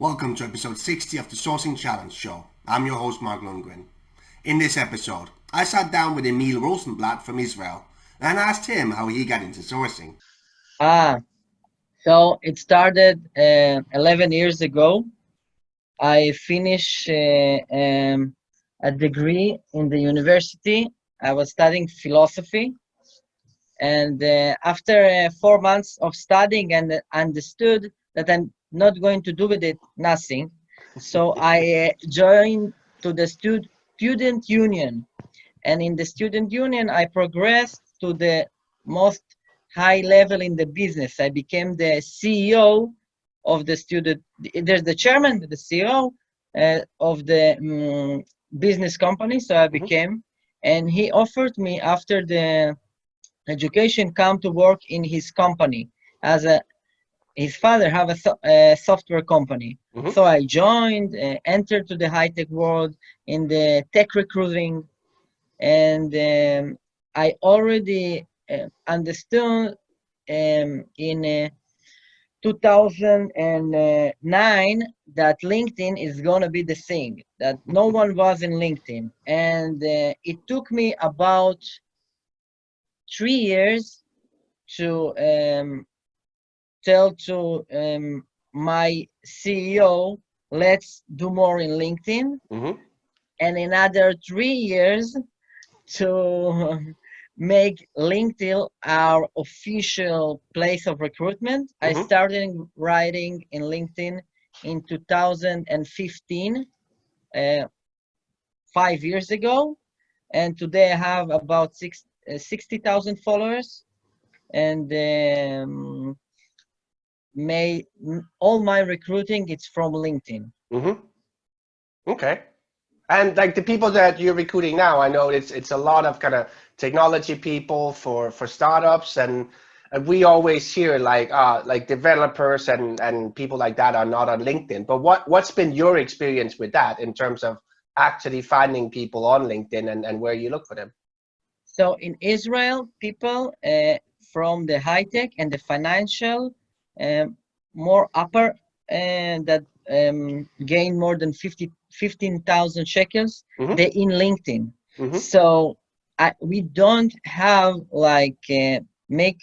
Welcome to episode 60 of the Sourcing Challenge Show. I'm your host, Mark Lundgren. In this episode, I sat down with Emil Rozenbladt from Israel and asked him how he got into sourcing. So it started 11 years ago. I finished a degree in the university. I was studying philosophy. And after 4 months of studying and understood that I'm not going to do with it nothing, so I joined to the student union. And in the student union, I progressed to the most high level in the business. I became the CEO of the student. There's the chairman, the CEO of the business company. So I became, and he offered me after the education come to work in his company as his father have a software company. So I joined, entered to the high-tech world in the tech recruiting, and I already understood in 2009 that LinkedIn is going to be the thing, that no one was in LinkedIn. And it took me about 3 years to tell to my CEO, let's do more in LinkedIn. And another 3 years to make LinkedIn our official place of recruitment. I started writing in LinkedIn in 2015, 5 years ago. And today I have about 60,000 followers. And all my recruiting is from LinkedIn. Okay. And like the people that you're recruiting now, I know it's a lot of kind of technology people for startups, and we always hear like developers and people like that are not on LinkedIn. But what's been your experience with that in terms of actually finding people on LinkedIn and where you look for them? So in Israel, people from the high tech and the financial, more upper, that gain more than 15,000 shekels, they're in LinkedIn. So we don't have make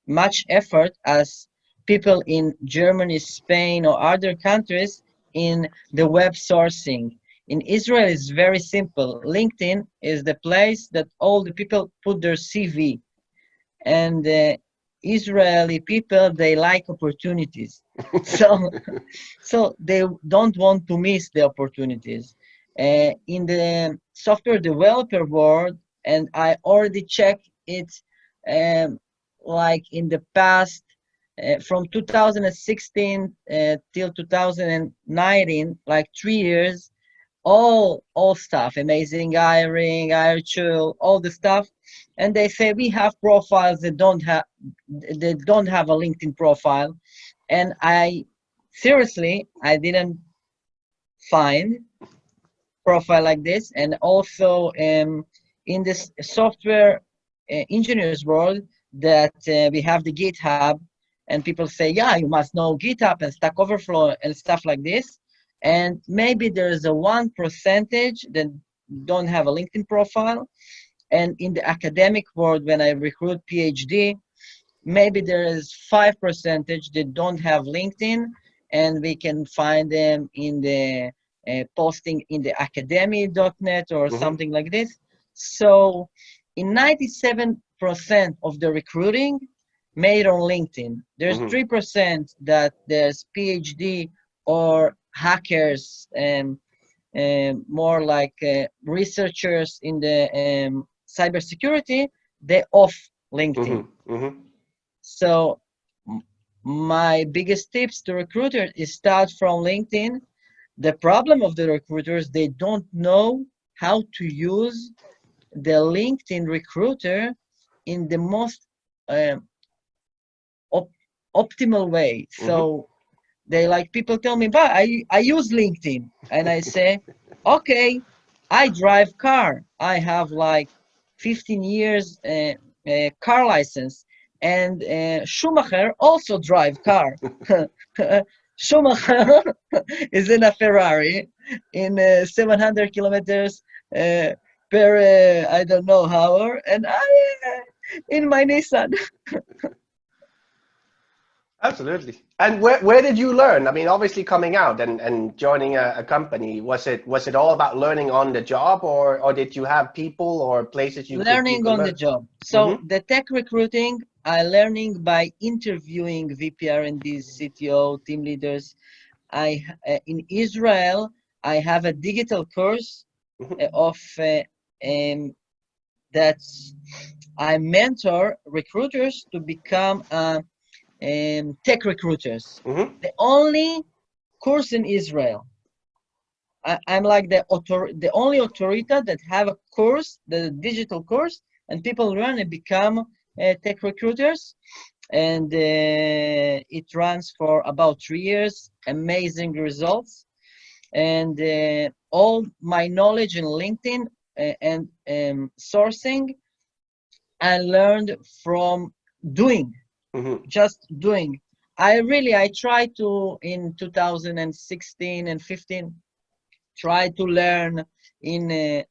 much effort as people in Germany, Spain, or other countries in the web sourcing. In Israel, it's very simple. LinkedIn is the place that all the people put their CV. And Israeli people, they like opportunities. So they don't want to miss the opportunities. In the software developer world, and I already checked it like in the past, from 2016 till 2019, like 3 years, all stuff, amazing hiring, hire tool, all the stuff, and they say we have profiles that don't have a LinkedIn profile, and I didn't find profile like this. And also in this software engineers world, that we have the GitHub, and people say, yeah, you must know GitHub and Stack Overflow and stuff like this. And maybe there's a 1% that don't have a LinkedIn profile. And in the academic world, when I recruit PhD, maybe there is 5% that don't have LinkedIn, and we can find them in the posting in the academy.net or something like this. So in 97% of the recruiting made on LinkedIn, there's 3% that there's PhD or hackers and more like researchers in the cybersecurity, they off LinkedIn. So my biggest tips to recruiters is start from LinkedIn. The problem of the recruiters, they don't know how to use the LinkedIn recruiter in the most optimal way. So they like, people tell me, but I use LinkedIn, and I say, okay, I drive car. I have like 15 years car license, and Schumacher also drive car. Schumacher is in a Ferrari in 700 kilometers per I don't know hour, and I in my Nissan. Absolutely. And where did you learn? I mean, obviously coming out and joining a company, was it all about learning on the job, or did you have people or places you Learning could on the learn? job. So Mm-hmm. the tech recruiting, I learning by interviewing VP R&D, CTO, team leaders. In Israel, I have a digital course Mm-hmm. of that I mentor recruiters to become tech recruiters. Mm-hmm. The only course in Israel. I'm like the only authority that have a course, the digital course, and people run and become tech recruiters. And it runs for about 3 years. Amazing results. And all my knowledge in LinkedIn and sourcing, I learned from doing, Mm-hmm. just doing. I try to in 2016 and 15 try to learn in the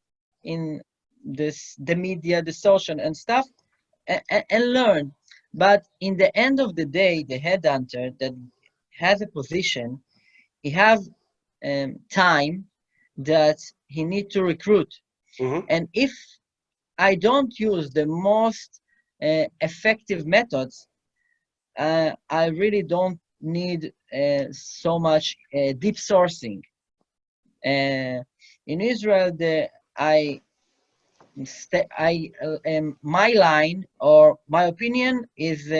media, the social and stuff, and learn. But in the end of the day, the headhunter that has a position, he have time that he need to recruit. Mm-hmm. And if I don't use the most effective methods, I really don't need so much deep sourcing. In Israel, my line or my opinion is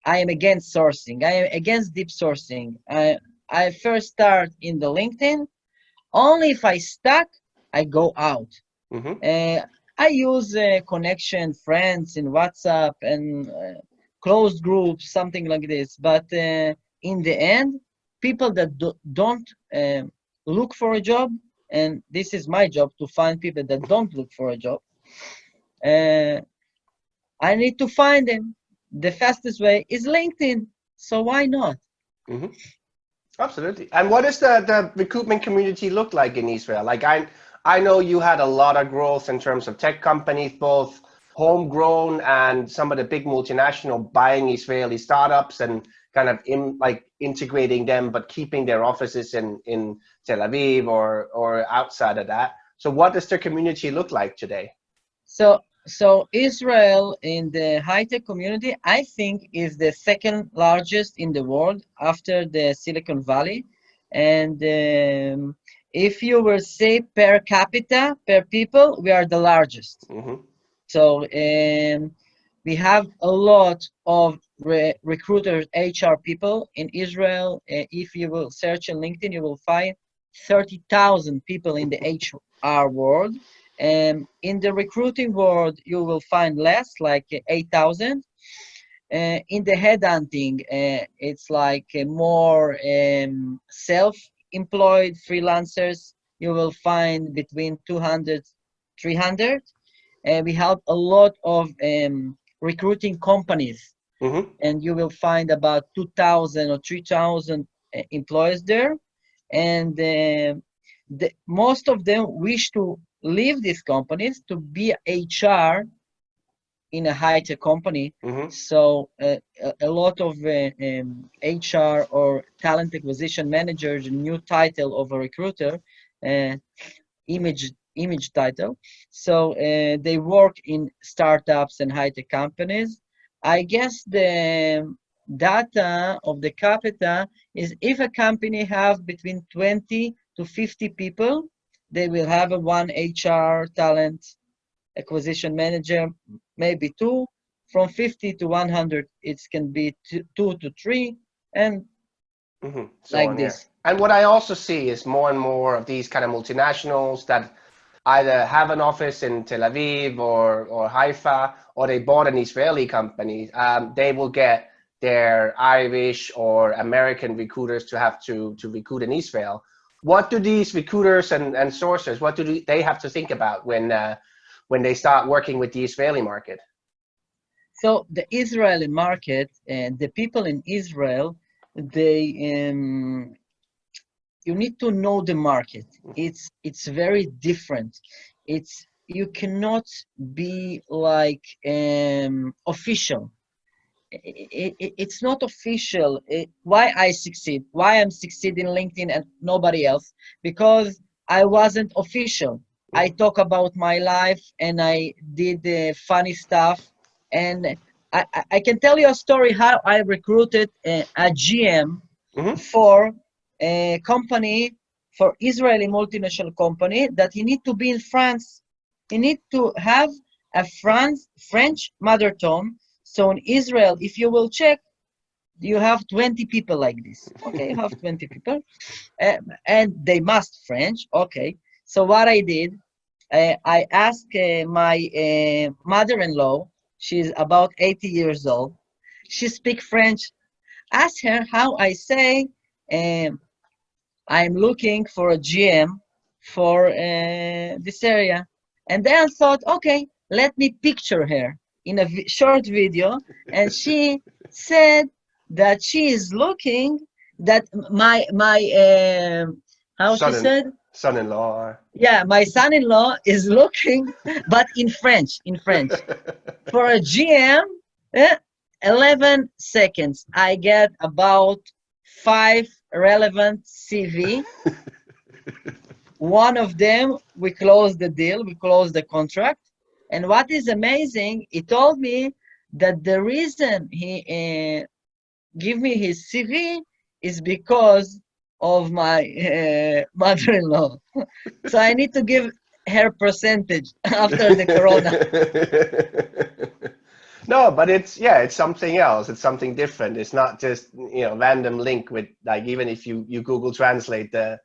I am against sourcing. I am against deep sourcing. I first start in the LinkedIn. Only if I stuck, I go out. Mm-hmm. Uh, I use connection, friends in WhatsApp and closed groups, something like this. But in the end, people that don't look for a job, and this is my job to find people that don't look for a job, uh, I need to find them. The fastest way is LinkedIn. So why not? Mm-hmm. Absolutely. And what does the recruitment community look like in Israel? Like I know you had a lot of growth in terms of tech companies, both homegrown and some of the big multinational buying Israeli startups and kind of integrating them, but keeping their offices in Tel Aviv or outside of that. So what does the community look like today? So Israel in the high-tech community, I think, is the second largest in the world after the Silicon Valley. And if you will say per capita, per people, we are the largest. Mm-hmm. So we have a lot of recruiters, HR people in Israel. If you will search on LinkedIn, you will find 30,000 people in the HR world. In the recruiting world, you will find less, like 8,000. In the headhunting, it's like more self-employed freelancers. You will find between 200, 300. We have a lot of recruiting companies, Mm-hmm. and you will find about 2,000 or 3,000 employees there. And most of them wish to leave these companies to be HR in a high-tech company. Mm-hmm. So a lot of HR or talent acquisition managers, new title of a recruiter, uh, image title. So they work in startups and high-tech companies. I guess the data of the capita is if a company have between 20 to 50 people, they will have a one HR talent acquisition manager, maybe two. From 50 to 100, it can be two to three, and Mm-hmm. So like on, yeah. this. And what I also see is more and more of these kind of multinationals that either have an office in Tel Aviv or Haifa, or they bought an Israeli company. They will get their Irish or American recruiters to have to recruit in Israel. What do these recruiters and sourcers, what do they have to think about when they start working with the Israeli market? So the Israeli market and the people in Israel, they you need to know the market. It's very different. You cannot be like official. It's not official. Why I succeed? Why I'm succeeding in LinkedIn and nobody else? Because I wasn't official. I talk about my life and I did funny stuff. And I can tell you a story how I recruited a GM Hmm. for a company, for Israeli multinational company, that he need to be in France. He need to have a French mother tongue. So in Israel, if you will check, you have 20 people like this. Okay, you have 20 people, and they must French. Okay, so what I did, I asked my mother-in-law. She's about 80 years old. She speaks French. Ask her how I say um, I'm looking for a GM for this area. And then I thought, okay, let me picture her in a short video. And she said that she is looking, that how she Son said, son-in-law. yeah, my son-in-law is looking, but in French, for a GM. eh, 11 seconds. I get about 5 relevant CV. One of them, we closed the deal, we closed the contract. And what is amazing, he told me that the reason he give me his CV is because of my mother-in-law. So I need to give her percentage after the corona. No, but it's something else. It's something different. It's not just, random link with, like, even if you Google Translate the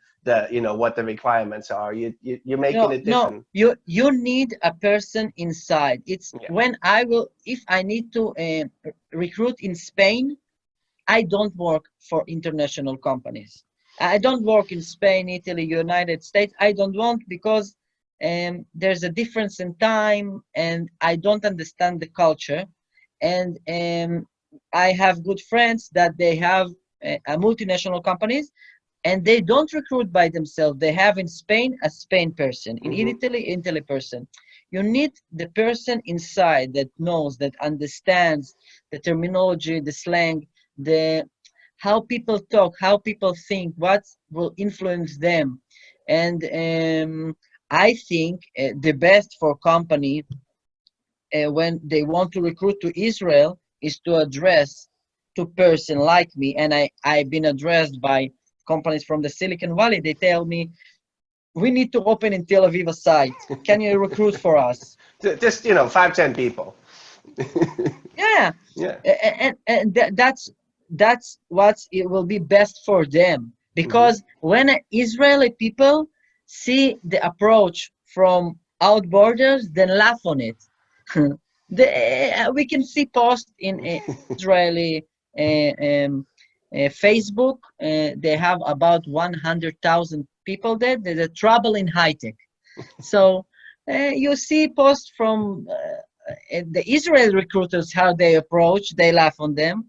what the requirements are, you're making No, it no, different. you need a person inside. It's Yeah. when if I need to recruit in Spain, I don't work for international companies. I don't work in Spain, Italy, United States. I don't want, because there's a difference in time and I don't understand the culture. And I have good friends that they have a multinational companies, and they don't recruit by themselves. They have in Spain a Spain person, in Hmm. Italy person. You need the person inside that knows, that understands the terminology, the slang, the how people talk, how people think, what will influence them. And I think the best for company when they want to recruit to Israel is to address to person like me. And I've been addressed by companies from the Silicon Valley. They tell me, we need to open in Tel Aviv a site. Can you recruit for us? Just 5, 10 people. Yeah, Yeah. and that's what it will be best for them, Hmm. because when Israeli people see the approach from out borders, then laugh on it. We can see posts in Israeli Facebook. They have about 100,000 people there. There's a trouble in high tech. So you see posts from the Israel recruiters, how they approach, they laugh on them.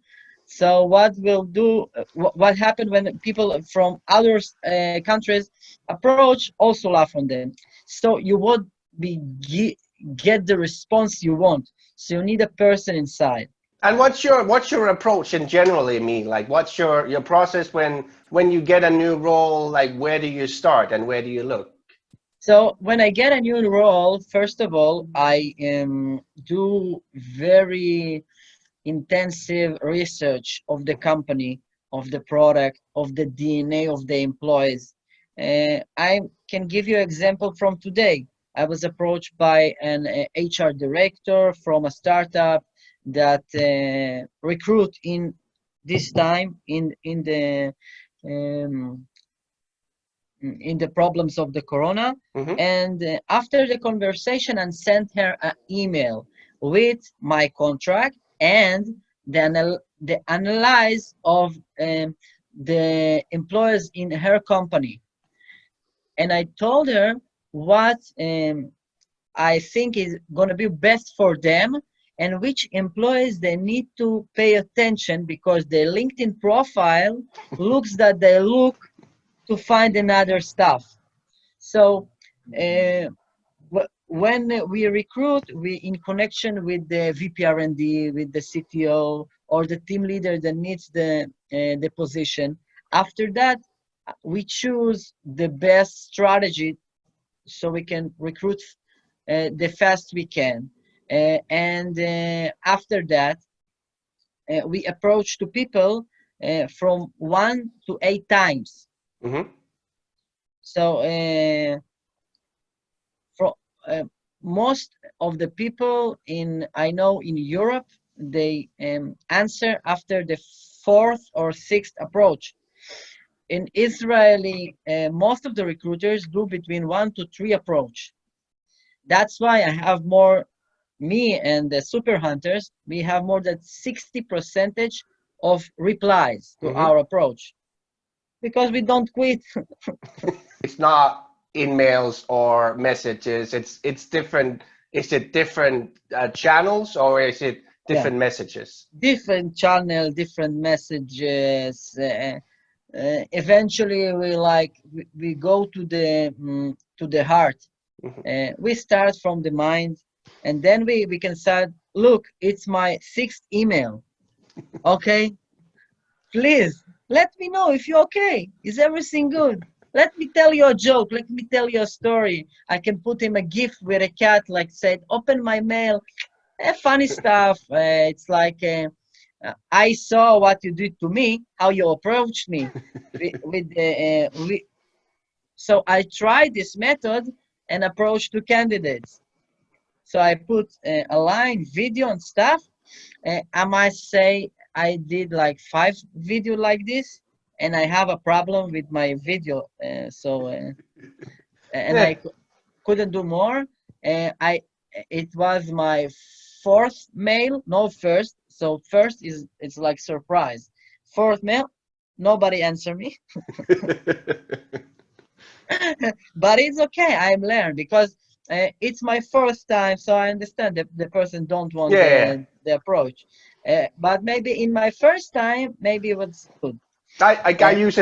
So what will do? What happened when people from other countries approach, also laugh on them. So you would be get the response you want. So you need a person inside. And what's your approach in generally, mean? Like, what's your process when you get a new role? Like, where do you start and where do you look? So when I get a new role, first of all, I do very intensive research of the company, of the product, of the DNA of the employees. I can give you an example from today. I was approached by an HR director from a startup that recruit in this time um, in the problems of the corona. Hmm. And after the conversation, and sent her an email with my contract and the analyze of the employers in her company. And I told her what I think is going to be best for them, and which employees they need to pay attention because their LinkedIn profile looks that they look to find another stuff. So when we recruit, we in connection with the VP R&D, with the CTO, or the team leader that needs the position. After that, we choose the best strategy so we can recruit the fast we can. And after that, we approach to people from 1 to 8 times. So most of the people I know in Europe, they answer after the 4th or 6th approach. In Israeli, most of the recruiters do between 1 to 3 approach. That's why I have more, me and the super hunters, we have more than 60% of replies to our approach because we don't quit. It's not emails or messages. It's different. Is it different channels or is it different messages? Different channel, different messages. Eventually, we go to the heart. We start from the mind, and then we can start. Look, it's my 6th email. Okay, please let me know if you're okay. Is everything good? Let me tell you a joke. Let me tell you a story. I can put him a GIF with a cat, like said, open my mail. Funny stuff. It's like I saw what you did to me, how you approached me. So I tried this method and approach to candidates. So I put a line, video and stuff. I might say I did like 5 videos like this, and I have a problem with my video. I couldn't do more. It was my 4th mail, no first. So first it's like surprise. 4th mail, nobody answer me. But it's okay. I'm learned because it's my first time, so I understand that the person don't want the approach. But maybe in my first time, maybe it was good. I use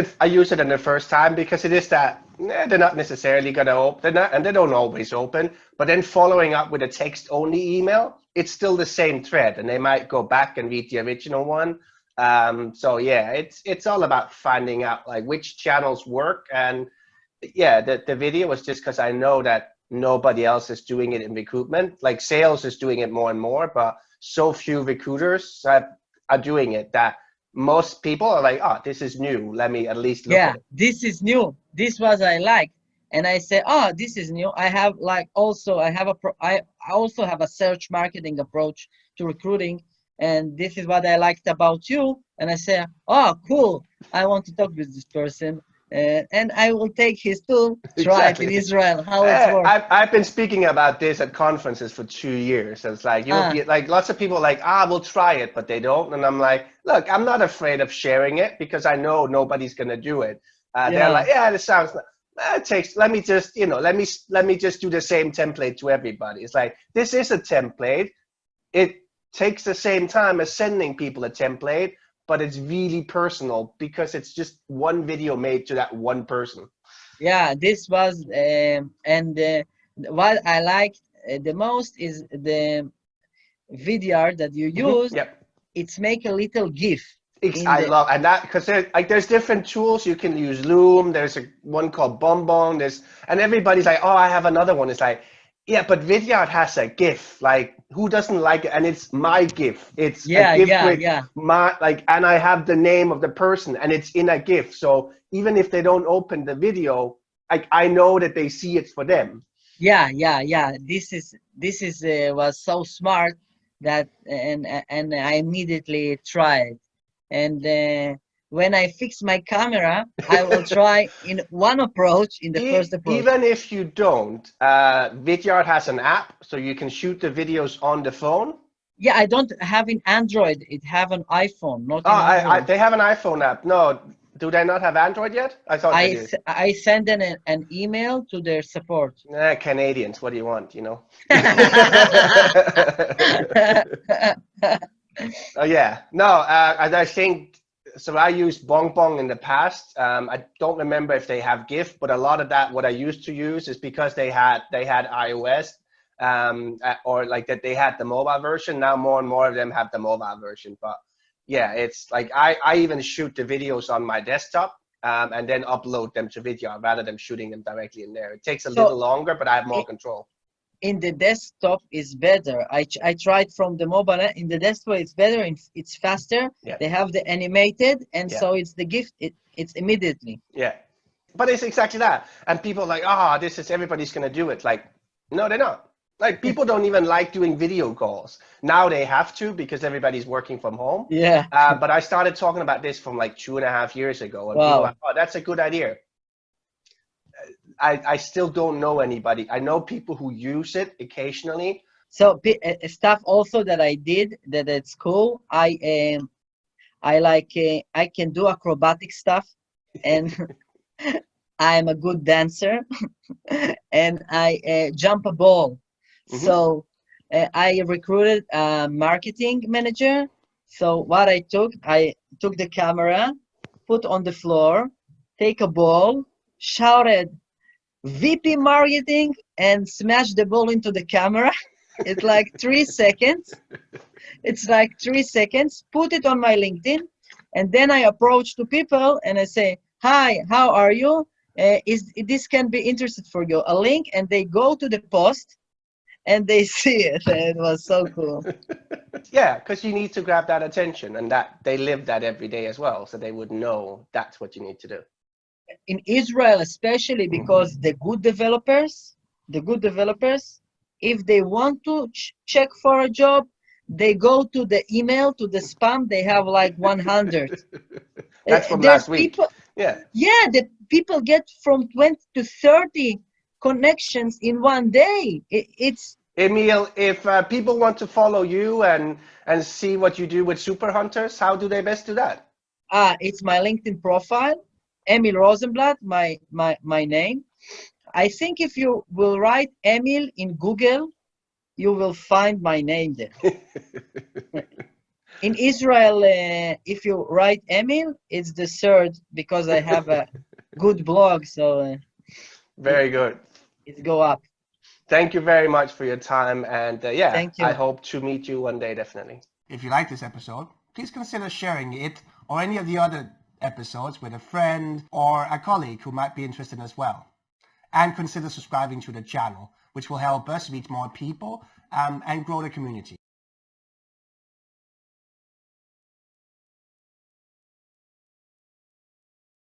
it in the first time because it is that they're not necessarily gonna open, and they don't always open. But then following up with a text-only email, it's still the same thread, and they might go back and read the original one. So yeah, it's all about finding out like which channels work. And yeah, the video was just because I know that nobody else is doing it in recruitment. Like sales is doing it more and more, but so few recruiters are doing it that most people are like, oh, this is new. Let me at least look at it. This is new. This was I like. And I say, oh, this is new. I have like also, I also have a search marketing approach to recruiting. And this is what I liked about you. And I say, oh, cool. I want to talk with this person. And I will take his tool, try it in Israel, how it works. I've been speaking about this at conferences for 2 years. It's like, you'll get like lots of people are like, we'll try it, but they don't. And I'm like, look, I'm not afraid of sharing it because I know nobody's going to do it. They're like, yeah, this sounds, let me just, let me just do the same template to everybody. It's like, this is a template. It takes the same time as sending people a template, but it's really personal because it's just one video made to that one person. Yeah, this was, what I liked the most is the Vidyard that you use. It's make a little GIF. I love, and that, because there's different tools. You can use Loom. There's one called Bong Pong. And everybody's like, oh, I have another one. It's like, yeah, but Vidyard has a GIF. Like, who doesn't like it? And it's my GIF. It's a GIF with my, like, and I have the name of the person, and it's in a GIF. So even if they don't open the video, I know that they see it for them. Yeah. This was so smart that, and I immediately tried. And when I fix my camera, I will try in one approach, in the first approach. Even if you don't, Vidyard has an app, so you can shoot the videos on the phone. Yeah, I don't have an Android. It have an iPhone, not an Android. They have an iPhone app. No, Do they not have Android yet? I thought they did. I send an email to their support. Canadians, what do you want, you know? Yeah, no, and I think, so I used Bong Pong in the past. I don't remember if they have GIF, but a lot of that, what I used to use is because they had iOS, or like that they had the mobile version. Now more and more of them have the mobile version. But yeah, it's like I even shoot the videos on my desktop, and then upload them to Vidyard rather than shooting them directly in there. It takes a little longer, but I have more control. In the desktop is better. I tried from the mobile. In the desktop it's better. It's faster. Yeah. They have the animated, and so it's the gift. It's immediately. Yeah, but it's exactly that. And people are like, this is, everybody's gonna do it. Like, no, they're not. Like, people don't even like doing video calls. Now they have to because everybody's working from home. Yeah. But I started talking about this from like 2.5 years ago, and Wow. people are like, that's a good idea. I still don't know anybody. I know people who use it occasionally. So stuff also that I did that it's cool. I can do acrobatic stuff, and I'm a good dancer, and I jump a ball. Mm-hmm. So I recruited a marketing manager. So what I took the camera, put on the floor, take a ball, shouted VP marketing, and smash the ball into the camera. It's like 3 seconds. It's like 3 seconds. Put it on my LinkedIn, and then I approach to people and I say, "Hi, how are you? This can be interested for you?" A link, and they go to the post, and they see it. And it was so cool. Yeah, because you need to grab that attention, and that they live that every day as well, so they would know that's what you need to do. In Israel, especially because the good developers, if they want to check for a job, they go to the email, to the spam. They have like 100. That's from last week. Yeah, the people get from 20 to 30 connections in one day. It's Emil, if people want to follow you and see what you do with super hunters, how do they best do that? It's my LinkedIn profile, Emil Rozenbladt, my name. I think if you will write Emil in Google, you will find my name there. In Israel, if you write Emil, it's the third because I have a good blog, so very good. It go up. Thank you very much for your time, and yeah, Thank you. I hope to meet you one day, definitely. If you like this episode, please consider sharing it or any of the other episodes with a friend or a colleague who might be interested as well. And consider subscribing to the channel, which will help us reach more people and grow the community.